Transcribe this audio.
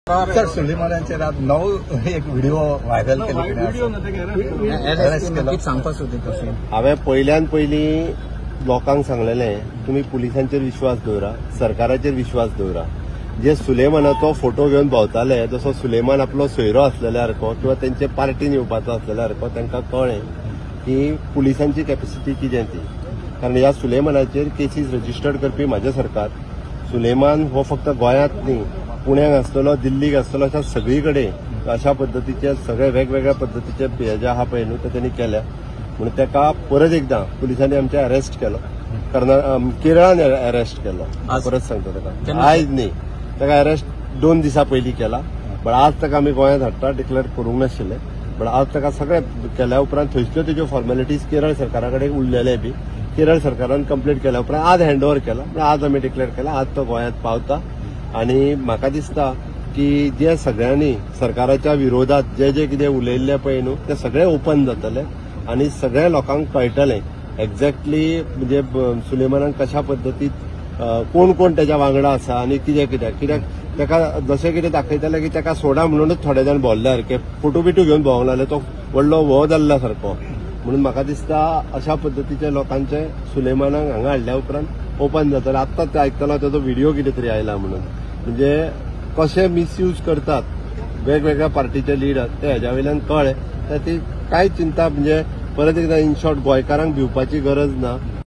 Sir सुलेमानांचे रात 9 एक video viral केलो सांगपाक सोदता हांवें पयल्यान पयलीं लोकांक सांगलेलें तुमी पुलिसांचेर विश्वास दवरा, सरकाराचेर विश्वास दवरा. जे सुलेमानाचो फोटो घेवन भोंवताले जसो सुलेमान आपलो सोयरो आसलेल्यारको किंवा तेंचे पार्टीन येवपाचो आसलेल्यारको तांकां कळ्ळें की पुलिसांची कॅपॅसिटी कितें ती. कारण ह्या सुलेमानाचेर केसीस रजिस्टर्ड करपी म्हाजें सरकार. सुलेमान हो फक्त गोंयांत न्ही, पुण्याक आसतलो, दिल्लीक आसतलो, अशा सगळीकडे अशा पद्दतीचे सगळे वेगवेगळ्या पद्दतीचे जे आहा पळय न्हू ते त्यांनी केल्या. म्हणून ताका परत एकदां पुलिसांनी आमचे अरेस्ट केलो. केरळान अरेस्ट केलो. परत सांगता ताका आयज न्ही, ताका अरेस्ट 2 दिसां पयलीं केला. पण आज ताका आमी गोंयांत हाडटा डिक्लेअर करूंक नाशिल्ले. पण आज ताका सगळे केल्या उपरांत थंयच्यो तेज्यो फॉर्मेलिटीज केरळ सरकारा कडेन उरलेले बी केरळ सरकारान कंप्लीट केल्या उपरांत आज हँडओव्हर केला. पण आज आमी डिक्लेअर केला. आज तो गोंयांत पावता. आणि म्हाका दिसता की जे सगळ्यांनी सरकाराच्या विरोधात जे जे कितें उलयल्ले पळय न्हू ते सगळे ओपन जातले आणि सगळ्या लोकांक कळटलें एक्झॅक्टली म्हणजे सुलेमानान कशा पद्दतीत कोण कोण त्याच्या वांगडा आसा आणि कित्याक ताका जशें कितें दाखयताले की ताका सोडा म्हणूनच थोडे जाण भोंवले सारके फोटो बिटू घेवन भोंवंक लागले. तो व्हडलो वो जाल्ल्या सारको. म्हणून म्हाका दिसता अशा पद्दतीचे लोकांचे सुलेमानाक हांगा हाडल्या उपरांत ओपन जातले. आत्ताच ते आयकतालो ताजो व्हिडिओ कितें तरी आयला म्हणून. म्हणजे कशे मिसयूज करतात वेगवेगळ्या पार्टीचे लिडर ते हेज्या वयल्यान कळ्ळें. ती कांय चिंता म्हणजे परत एकदां इन शॉर्ट गोंयकारांक भिवपाची गरज ना.